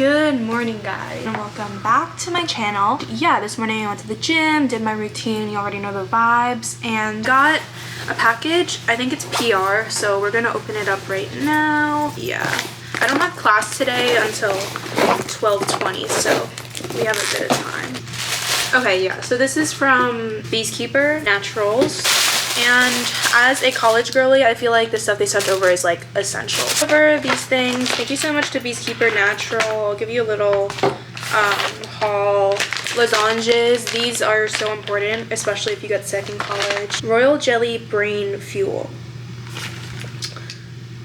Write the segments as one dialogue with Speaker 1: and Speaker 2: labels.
Speaker 1: Good morning, guys, and welcome back to my channel. Yeah, this morning I went to the gym, did my routine, you already know the vibes, and got a package. I think it's PR, so we're gonna open it up right now. Yeah, I don't have class today until 12:20, so we have a bit of time. Okay, yeah, so this is from Beekeeper Naturals. And as a college girly, I feel like the stuff they sent over is like essential. Over these things, thank you so much to Beekeeper Natural. I'll give you a little haul. Lozenges, these are so important, especially if you get sick in college. Royal Jelly Brain Fuel.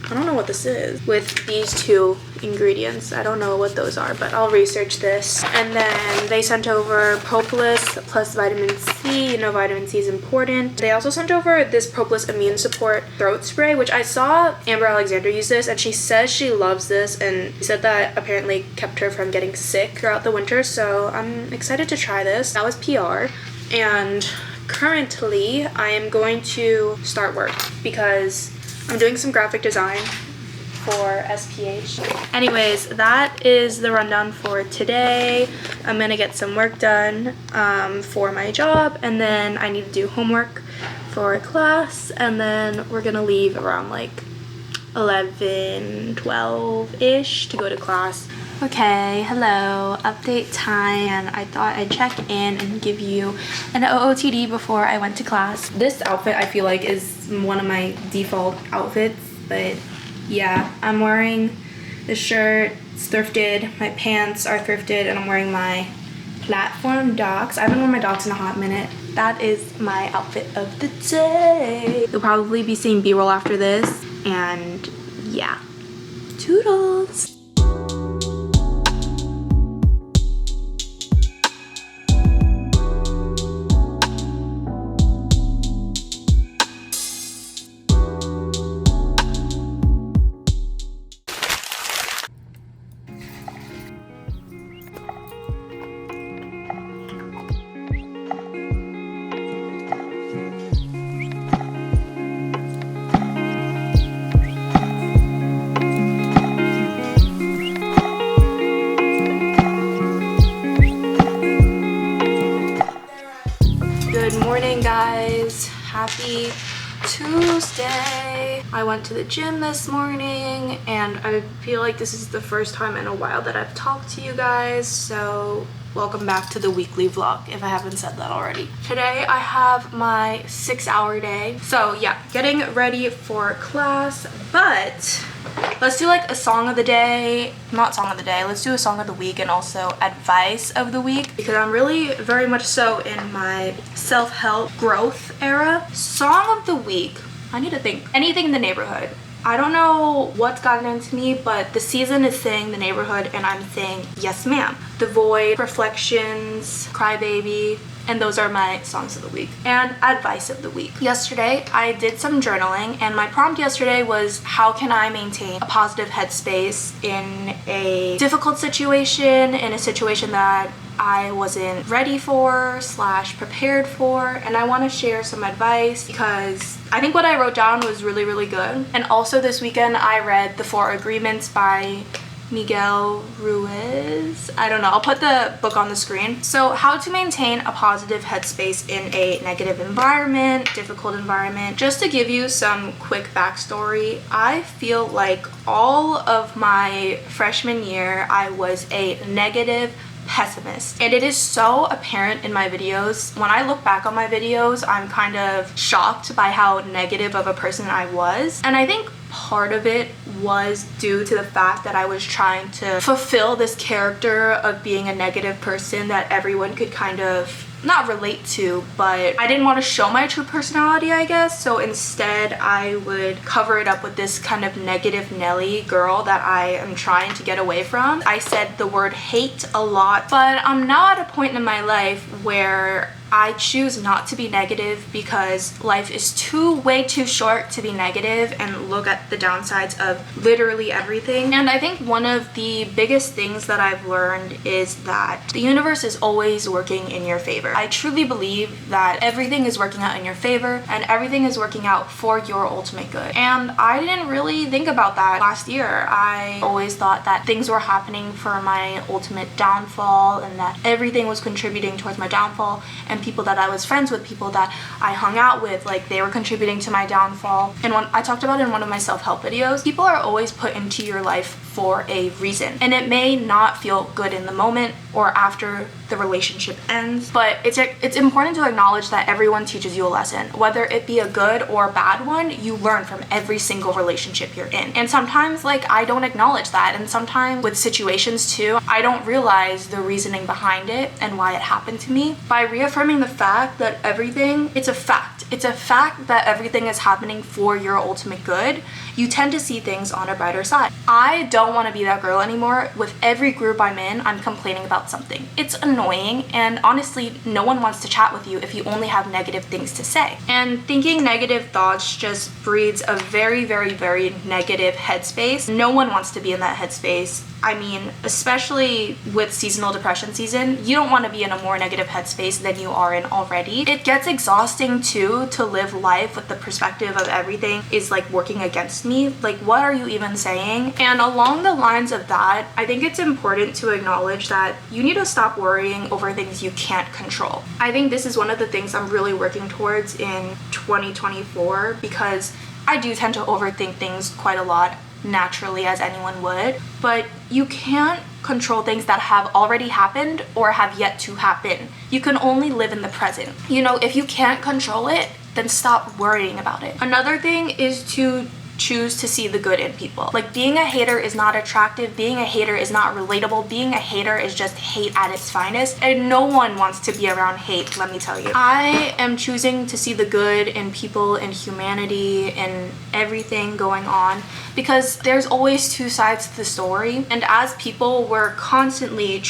Speaker 1: I don't know what this is with these two ingredients. I don't know what those are, but I'll research this. And then they sent over propolis plus vitamin C. You know vitamin C is important. They also sent over this propolis immune support throat spray, which I saw Amber Alexander use this, and she says she loves this, and she said that apparently kept her from getting sick throughout the winter, so I'm excited to try this. That was PR. And currently I am going to start work because I'm doing some graphic design for SPH. Anyways, that is the rundown for today. I'm gonna get some work done for my job, and then I need to do homework for class, and then we're gonna leave around like 11, 12-ish to go to class. Okay, hello, update time, and I thought I'd check in and give you an OOTD before I went to class. This outfit I feel like is one of my default outfits, but yeah, I'm wearing the shirt, it's thrifted, my pants are thrifted, and I'm wearing my platform docs. I haven't worn my docs in a hot minute. That is my outfit of the day. You'll probably be seeing B-roll after this, and yeah, toodles. Good morning, guys. Happy Tuesday. I went to the gym this morning, and I feel like this is the first time in a while that I've talked to you guys, so welcome back to the weekly vlog, if I haven't said that already. Today I have my 6-hour day, so yeah, getting ready for class, but let's do like a song of the day, not song of the day, let's do a song of the week and also advice of the week, because I'm really very much so in my self-help growth era. Song of the week, I need to think. Anything in the Neighborhood. I don't know what's gotten into me, but the season is saying The Neighborhood, and I'm saying yes ma'am. The Void, Reflections, Crybaby, and those are my songs of the week. And advice of the week. Yesterday, I did some journaling, and my prompt yesterday was, how can I maintain a positive headspace in a difficult situation, in a situation that I wasn't ready for / prepared for, and I want to share some advice because I think what I wrote down was really good. And also this weekend I read The 4 Agreements by Miguel Ruiz. I don't know, I'll put the book on the screen. So how to maintain a positive headspace in a negative environment, difficult environment. Just to give you some quick backstory, I feel like all of my freshman year I was a negative pessimist, and it is so apparent in my videos. When I look back on my videos, I'm kind of shocked by how negative of a person I was, and I think part of it was due to the fact that I was trying to fulfill this character of being a negative person that everyone could kind of not relate to, but I didn't want to show my true personality, I guess, so instead I would cover it up with this kind of negative Nelly girl that I am trying to get away from. I said the word hate a lot, but I'm now at a point in my life where I choose not to be negative because life is way too short to be negative and look at the downsides of literally everything. And I think one of the biggest things that I've learned is that the universe is always working in your favor. I truly believe that everything is working out in your favor and everything is working out for your ultimate good. And I didn't really think about that last year. I always thought that things were happening for my ultimate downfall and that everything was contributing towards my downfall, and people that I was friends with, people that I hung out with, like they were contributing to my downfall. And when I talked about it in one of my self-help videos, people are always put into your life for a reason, and it may not feel good in the moment or after the relationship ends, but it's important to acknowledge that everyone teaches you a lesson. Whether it be a good or bad one, you learn from every single relationship you're in. And sometimes like I don't acknowledge that, and sometimes with situations too, I don't realize the reasoning behind it and why it happened to me. By reaffirming the fact that everything, it's a fact that everything is happening for your ultimate good, you tend to see things on a brighter side. I don't want to be that girl anymore. With every group I'm in, I'm complaining about something. It's annoying, and honestly, no one wants to chat with you if you only have negative things to say. And thinking negative thoughts just breeds a very, very, very negative headspace. No one wants to be in that headspace. I mean, especially with seasonal depression season, you don't want to be in a more negative headspace than you are in already. It gets exhausting too to live life with the perspective of everything is like working against me. Like, what are you even saying? And along the lines of that, I think it's important to acknowledge that you need to stop worrying over things you can't control. I think this is one of the things I'm really working towards in 2024, because I do tend to overthink things quite a lot, naturally, as anyone would, but you can't control things that have already happened or have yet to happen. You can only live in the present. You know, if you can't control it, then stop worrying about it. Another thing is to choose to see the good in people. Like, being a hater is not attractive, being a hater is not relatable, being a hater is just hate at its finest, and no one wants to be around hate, let me tell you. I am choosing to see the good in people, in humanity, in everything going on, because there's always two sides to the story, and as people, we're constantly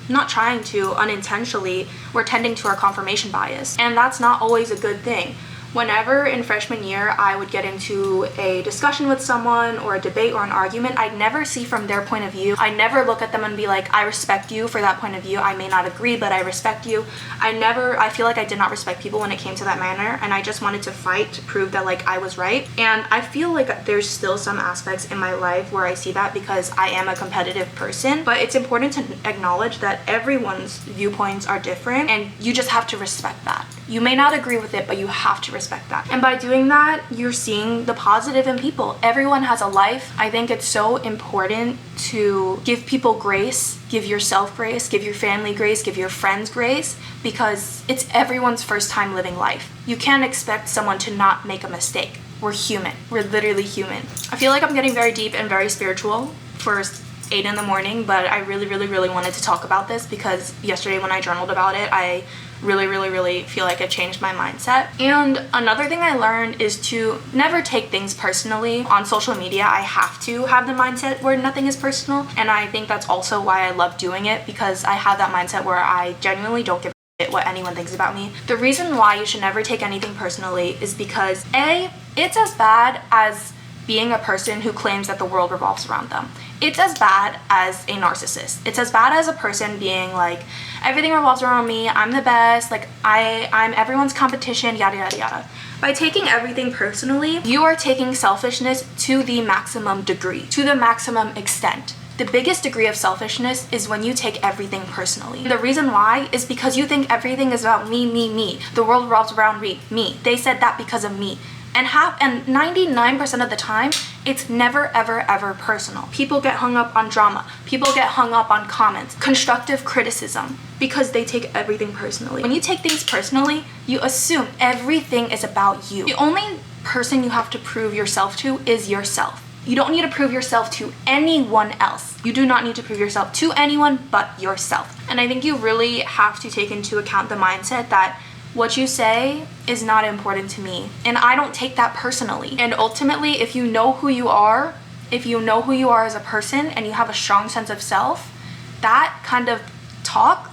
Speaker 1: unintentionally, we're tending to our confirmation bias, and that's not always a good thing. Whenever in freshman year I would get into a discussion with someone or a debate or an argument, I'd never see from their point of view. I never look at them and be like, I respect you for that point of view. I may not agree, but I respect you. I feel like I did not respect people when it came to that manner, and I just wanted to fight to prove that like I was right. And I feel like there's still some aspects in my life where I see that, because I am a competitive person, but it's important to acknowledge that everyone's viewpoints are different, and you just have to respect that. You may not agree with it, but you have to respect that. And by doing that, you're seeing the positive in people. Everyone has a life. I think it's so important to give people grace, give yourself grace, give your family grace, give your friends grace, because it's everyone's first time living life. You can't expect someone to not make a mistake. We're human. We're literally human. I feel like I'm getting very deep and very spiritual for 8 in the morning, but I really wanted to talk about this because yesterday when I journaled about it, I really feel like it changed my mindset. And another thing I learned is to never take things personally. On social media, I have to have the mindset where nothing is personal, and I think that's also why I love doing it, because I have that mindset where I genuinely don't give a shit what anyone thinks about me. The reason why you should never take anything personally is because A, it's as bad as being a person who claims that the world revolves around them. It's as bad as a narcissist. It's as bad as a person being like, everything revolves around me, I'm the best, like I'm everyone's competition, yada yada yada. By taking everything personally, you are taking selfishness to the maximum degree, to the maximum extent. The biggest degree of selfishness is when you take everything personally. The reason why is because you think everything is about me. The world revolves around me. They said that because of me. And 99% of the time, it's never, ever personal. People get hung up on drama. People get hung up on comments, constructive criticism, because they take everything personally. When you take things personally, you assume everything is about you. The only person you have to prove yourself to is yourself. You don't need to prove yourself to anyone else. You do not need to prove yourself to anyone but yourself. And I think you really have to take into account the mindset that what you say is not important to me, and I don't take that personally. And ultimately, if you know who you are as a person and you have a strong sense of self, that kind of talk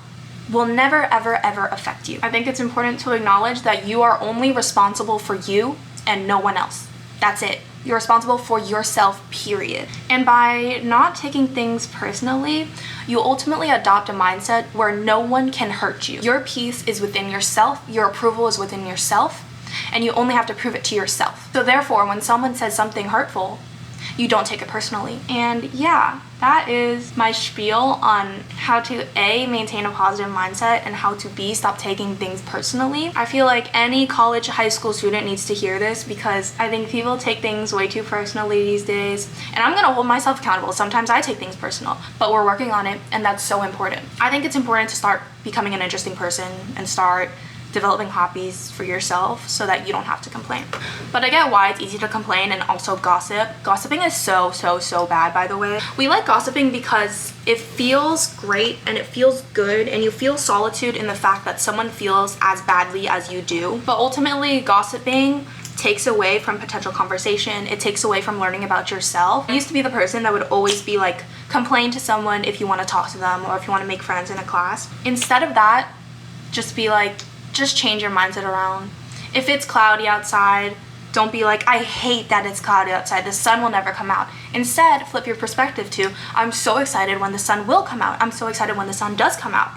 Speaker 1: will never, ever, ever affect you. I think it's important to acknowledge that you are only responsible for you and no one else. That's it. You're responsible for yourself, period. And by not taking things personally, you ultimately adopt a mindset where no one can hurt you. Your peace is within yourself, your approval is within yourself, and you only have to prove it to yourself. So therefore, when someone says something hurtful, you don't take it personally. And yeah, that is my spiel on how to A, maintain a positive mindset, and how to B, stop taking things personally. I feel like any college, high school student needs to hear this because I think people take things way too personally these days. And I'm gonna hold myself accountable. Sometimes I take things personal, but we're working on it, and that's so important. I think it's important to start becoming an interesting person and start developing hobbies for yourself so that you don't have to complain. But I get why it's easy to complain and also gossip. Gossiping is so bad, by the way. We like gossiping because it feels great and it feels good, and you feel solitude in the fact that someone feels as badly as you do. But ultimately, gossiping takes away from potential conversation. It takes away from learning about yourself. I used to be the person that would always be like, complain to someone if you want to talk to them or if you want to make friends in a class. Instead of that, just be like, just change your mindset around. If it's cloudy outside, don't be like, I hate that it's cloudy outside, the sun will never come out. Instead, flip your perspective to, I'm so excited when the sun will come out. I'm so excited when the sun does come out.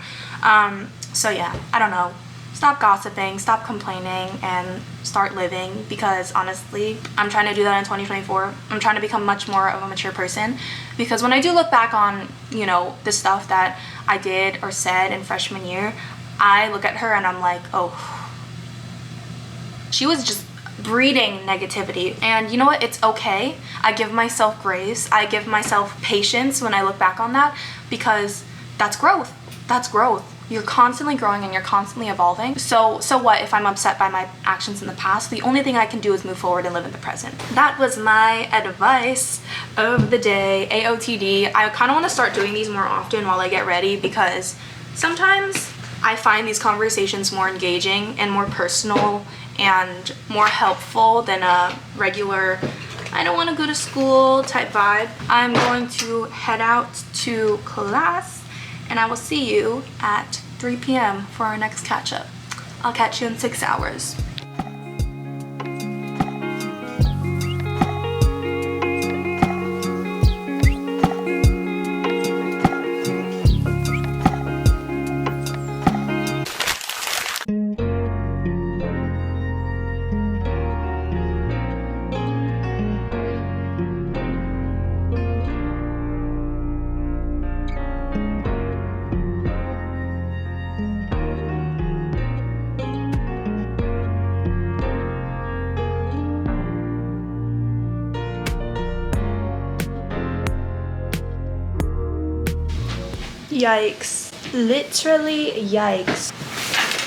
Speaker 1: So yeah, I don't know. Stop gossiping, stop complaining, and start living, because honestly, I'm trying to do that in 2024. I'm trying to become much more of a mature person, because when I do look back on, the stuff that I did or said in freshman year, I look at her and I'm like, oh, she was just breeding negativity. And you know what? It's okay. I give myself grace. I give myself patience when I look back on that, because that's growth. That's growth. You're constantly growing and you're constantly evolving. So what if I'm upset by my actions in the past? The only thing I can do is move forward and live in the present. That was my advice of the day, AOTD. I kind of want to start doing these more often while I get ready, because sometimes I find these conversations more engaging and more personal and more helpful than a regular, I don't want to go to school type vibe. I'm going to head out to class, and I will see you at 3 p.m. for our next catch up. I'll catch you in 6 hours. Yikes. Literally yikes.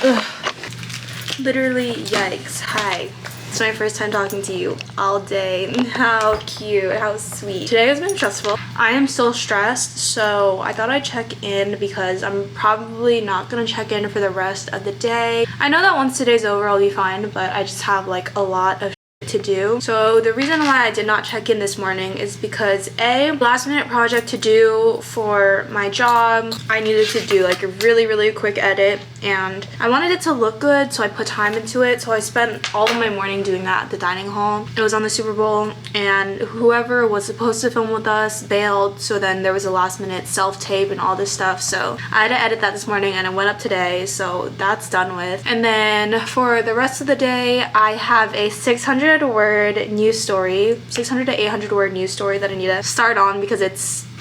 Speaker 1: Ugh. Literally yikes. Hi. It's my first time talking to you all day. How cute. How sweet. Today has been stressful. I am still stressed, so I thought I'd check in because I'm probably not gonna check in for the rest of the day. I know that once today's over, I'll be fine, but I just have like a lot of to do. So the reason why I did not check in this morning is because A, last minute project to do for my job. I needed to do like a really quick edit, and I wanted it to look good, so I put time into it. So I spent all of my morning doing that at the dining hall. It was on the Super Bowl, and whoever was supposed to film with us bailed, so then there was a last minute self-tape and all this stuff. So I had to edit that this morning, and it went up today, so that's done with. And then for the rest of the day, I have a 600 word news story, 600 to 800 word news story that I need to start on, because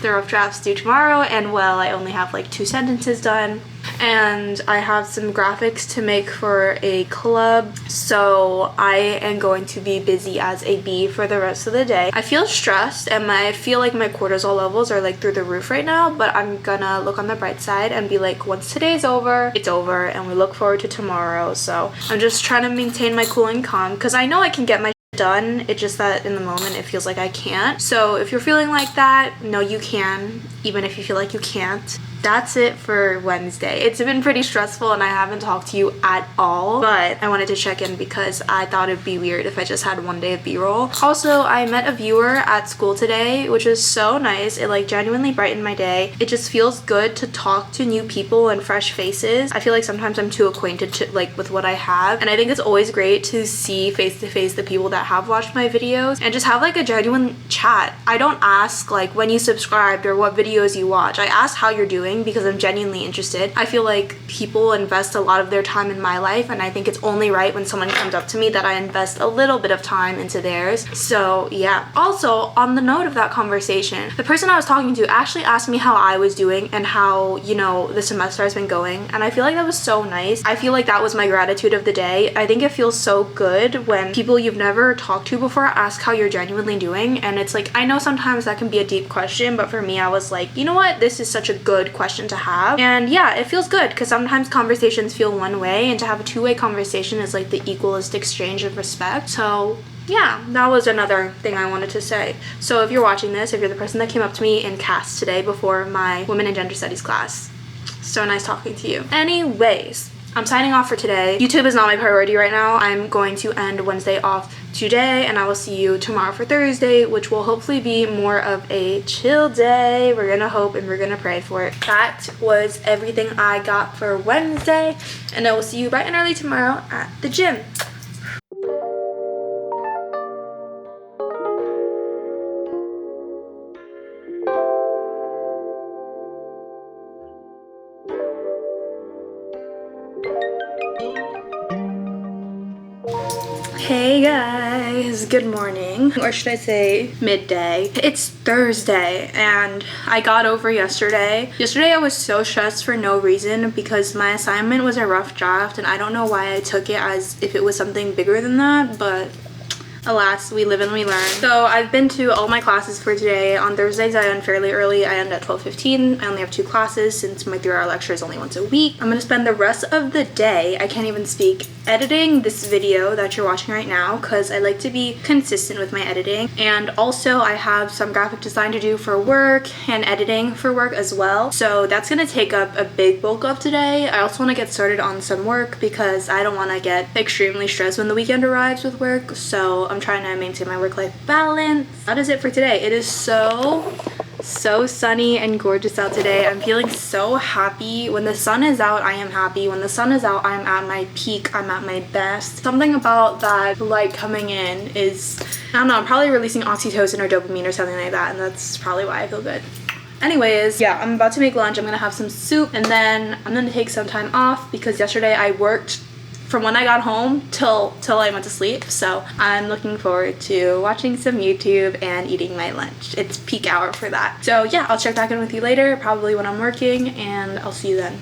Speaker 1: the rough draft's due tomorrow, and well, I only have like 2 sentences done, and I have some graphics to make for a club, so I am going to be busy as a bee for the rest of the day. I feel stressed, and I feel like my cortisol levels are like through the roof right now, but I'm gonna look on the bright side and be like, once today's over, it's over, and we look forward to tomorrow. So I'm just trying to maintain my cool and calm, because I know I can get my done. It's just that in the moment it feels like I can't. So if you're feeling like that, no, you can, even if you feel like you can't. that's it for Wednesday. It's been pretty stressful and I haven't talked to you at all, but I wanted to check in because I thought it'd be weird if I just had one day of B-roll. Also, I met a viewer at school today, which was so nice. It like genuinely brightened my day. It just feels good to talk to new people and fresh faces. I feel like sometimes I'm too acquainted to like with what I have, and I think it's always great to see face to face the people that have watched my videos and just have like a genuine chat. I don't ask like when you subscribed or what videos you watch. I ask how you're doing because I'm genuinely interested. I feel like people invest a lot of their time in my life, and I think it's only right when someone comes up to me that I invest a little bit of time into theirs. So yeah. Also, on the note of that conversation, the person I was talking to actually asked me how I was doing and how, you know, the semester has been going, and I feel like that was so nice. I feel like that was my gratitude of the day. I think it feels so good when people you've never talked to before ask how you're genuinely doing, and it's like, I know sometimes that can be a deep question, but for me I was like, you know what, this is such a good question to have. And yeah, it feels good because sometimes conversations feel one way, and to have a two-way conversation is like the equalist exchange of respect. So yeah, that was another thing I wanted to say. So if you're watching this, if you're the person that came up to me in CAS today before my Women and Gender Studies class, so nice talking to you. Anyways, I'm signing off for today. YouTube is not my priority right now. I'm going to end Wednesday off today, and I will see you tomorrow for Thursday, which will hopefully be more of a chill day. We're gonna hope and we're gonna pray for it. That was everything I got for Wednesday, and I will see you bright and early tomorrow at the gym. Hey guys, good morning, or should I say midday. It's Thursday and I got over yesterday. Yesterday I was so stressed for no reason because my assignment was a rough draft, and I don't know why I took it as if it was something bigger than that, but alas, we live and we learn. So I've been to all my classes for today. On Thursdays I end fairly early. I end at 12:15. I only have 2 classes since my 3-hour lecture is only once a week. I'm gonna spend the rest of the day, I can't even speak, editing this video that you're watching right now because I like to be consistent with my editing. And also I have some graphic design to do for work and editing for work as well. So that's gonna take up a big bulk of today. I also wanna get started on some work because I don't wanna get extremely stressed when the weekend arrives with work. So I'm trying to maintain my work-life balance. That is it for today. It is so sunny and gorgeous out today. I'm feeling so happy. When the sun is out, I am happy. When the sun is out, I'm at my peak. I'm at my best. Something about that light coming in is, I don't know, I'm probably releasing oxytocin or dopamine or something like that, and that's probably why I feel good. Anyways, yeah, I'm about to make lunch. I'm gonna have some soup, and then I'm gonna take some time off because yesterday I worked from when I got home till I went to sleep. So I'm looking forward to watching some YouTube and eating my lunch. It's peak hour for that. So yeah, I'll check back in with you later, probably when I'm working, and I'll see you then.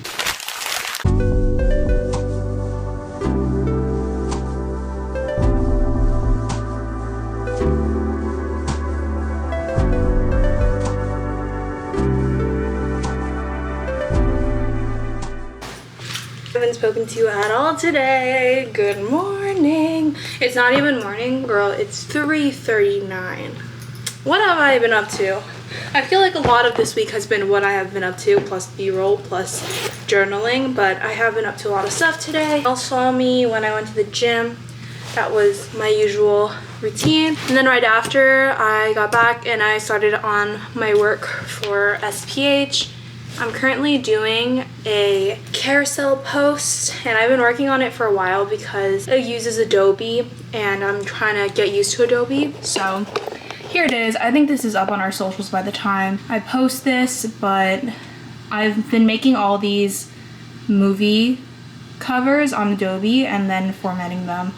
Speaker 1: I haven't spoken to you at all today. Good morning. It's not even morning, girl. It's 3:39. What have I been up to? I feel like a lot of this week has been what I have been up to, plus B-roll, plus journaling, but I have been up to a lot of stuff today. Y'all saw me when I went to the gym. That was my usual routine. And then right after, I got back and I started on my work for SPH. I'm currently doing a carousel post, and I've been working on it for a while because it uses Adobe and I'm trying to get used to Adobe. So here it is. I think this is up on our socials by the time I post this, but I've been making all these movie covers on Adobe and then formatting them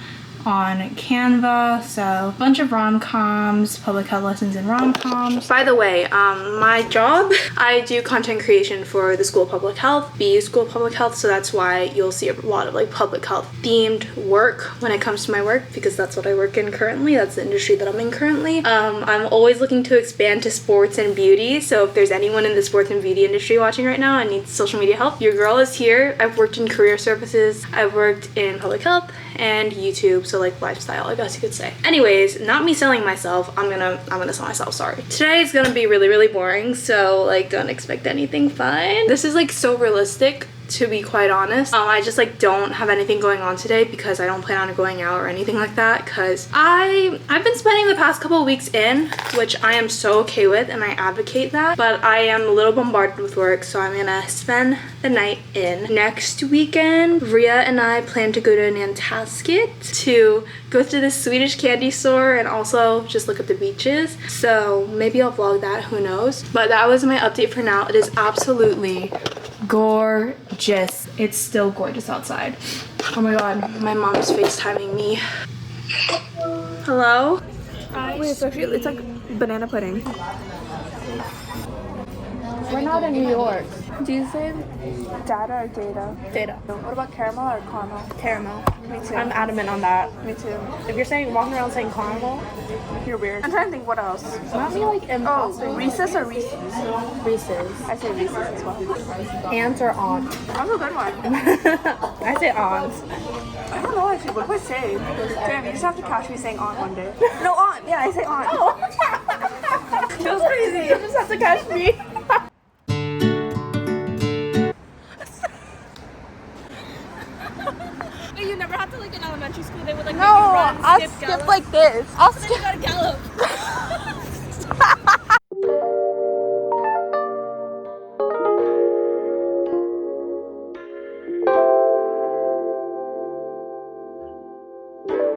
Speaker 1: on Canva. So a bunch of rom-coms, public health lessons in rom-coms. By the way, my job, I do content creation for the School of Public Health, BU School of Public Health, so that's why you'll see a lot of like public health themed work when it comes to my work, because that's what I work in currently. That's the industry that I'm in currently. I'm always looking to expand to sports and beauty, so if there's anyone in the sports and beauty industry watching right now and needs social media help, your girl is here. I've worked in career services, I've worked in public health and YouTube, to like lifestyle, I guess you could say. Anyways, not me selling myself. I'm gonna sell myself, sorry. Today is gonna be really, really boring, so like don't expect anything fun. This is like so realistic, to be quite honest. I just like don't have anything going on today because I don't plan on going out or anything like that, because I've been spending the past couple of weeks in, which I am so okay with and I advocate that, but I am a little bombarded with work, so I'm gonna spend the night in. Next weekend, Ria and I plan to go to Nantasket to go to the Swedish candy store and also just look at the beaches. So maybe I'll vlog that, who knows. But that was my update for now. It is absolutely gorgeous. It's still gorgeous outside. Oh my god, my mom's FaceTiming me. Hello?
Speaker 2: Wait, so it's like banana pudding.
Speaker 1: We're not in New York.
Speaker 2: Do you say data or data?
Speaker 1: Data.
Speaker 2: What about caramel or caramel?
Speaker 1: Caramel.
Speaker 2: Me too.
Speaker 1: I'm adamant on that.
Speaker 2: Me too.
Speaker 1: If you're saying walking around saying caramel,
Speaker 2: You're weird. I'm trying to think what else.
Speaker 1: not me like impossible.
Speaker 2: Oh, Reese's or Reese's?
Speaker 1: Reese's.
Speaker 2: I say Reese's as well.
Speaker 1: Aunt or aunt?
Speaker 2: That's a good one.
Speaker 1: I say aunt.
Speaker 2: I don't know actually. What do I say? Damn, you just have to catch me saying aunt one day. No, aunt. Yeah, I say aunt.
Speaker 1: Oh.
Speaker 2: Feels crazy.
Speaker 1: You just have to catch me.
Speaker 3: You never had to like in elementary school they would like
Speaker 2: No,
Speaker 3: make you run,
Speaker 2: I'll
Speaker 3: skip,
Speaker 2: skip
Speaker 3: gallop.
Speaker 2: like this. I'll
Speaker 3: Then
Speaker 2: skip.
Speaker 3: you gotta gallop.